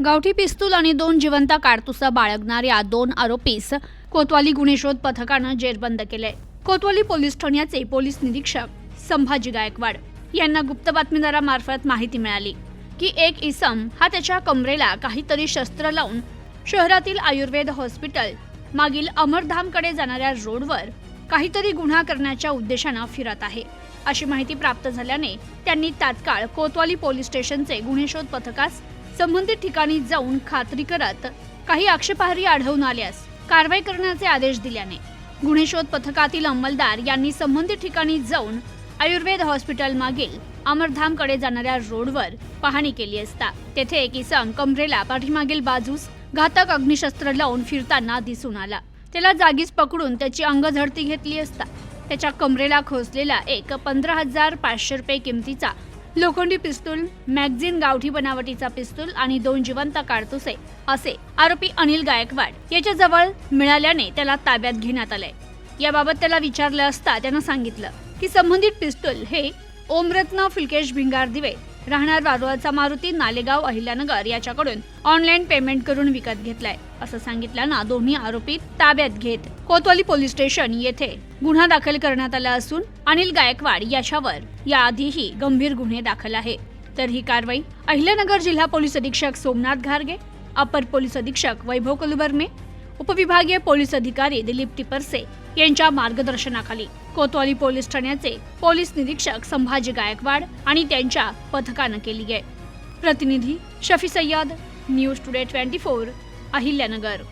गावठी पिस्तूल आणि 2 जिवंत कारतुसा बाळगणाऱ्या 2 आरोपीस कोतवाली गुन्हे शोध पथकानं जेरबंद केले। कोतवाली पोलीस ठाण्याचे पोलीस निरीक्षक संभाजी गायकवाड यांना गुप्त बातमीदारामार्फत माहिती मिळाली की एक इसम हा त्याच्या कमरेला काहीतरी शस्त्र लावून शहरातील आयुर्वेद हॉस्पिटल मागील अमरधामकडे जाणाऱ्या रोडवर काहीतरी गुन्हा करण्याच्या उद्देशाने फिरत आहे। अशी माहिती प्राप्त झाल्याने त्यांनी तात्काळ कोतवाली पोलीस स्टेशनचे गुन्हे शोध पथकास संबंधित ठिकाणी जाऊन खात्री करत काही आक्षेपार्ह आढळून आल्यास कारवाई करण्याचे आदेश दिल्याने गुन्हे शोध पथकातील अंमलदार यांनी संबंधित ठिकाणी जाऊन आयुर्वेद हॉस्पिटल मागील अमरधामकडे जाणाऱ्या रोडवर पाहणी केली असता तेथे एक इसम कमरेला पाठीमागील बाजूस घातक अग्निशस्त्र लावून फिरताना दिसून आला। त्याला जागीच पकडून त्याची अंगझडती घेतली असता त्याच्या कमरेला खोसलेला एक 15,500 रुपये किमतीचा लोखंडी पिस्तूल, मॅगझिन गावठी बनावटीचा पिस्तूल आणि 2 जिवंत कारतुसे असे आरोपी अनिल गायकवाड याच्या जवळ मिळाल्याने त्याला ताब्यात घेण्यात आले। याबाबत त्याला विचारलं असता त्यानं सांगितलं की संबंधित पिस्तूल हे ओमरत्न फुलकेश भिंगार दिवे राहणार वारुळाचा मारुती नालेगाव अहिल्यानगर याच्याकडून ऑनलाईन पेमेंट करून विकत घेतलाय असं सांगितल्यानं दोन्ही आरोपी ताब्यात घेत कोतवाली पोलीस स्टेशन येथे गुन्हा दाखल करण्यात आला असून अनिल गायकवाड याच्यावर याआधीही गंभीर गुन्हे दाखल आहे। तर ही कारवाई अहिल्यानगर जिल्हा पोलीस अधीक्षक सोमनाथ घारगे, अपर पोलीस अधीक्षक वैभव कलुबर्मे, उपविभागीय पोलीस अधिकारी दिलीप टिपरसे यांच्या मार्गदर्शनाखाली कोतवाली पोलीस ठाण्याचे पोलीस निरीक्षक संभाजी गायकवाड आणि त्यांच्या पथकानं केली आहे। प्रतिनिधी शफी सय्यद, न्यूज टुडे 24, अहिल्यानगर।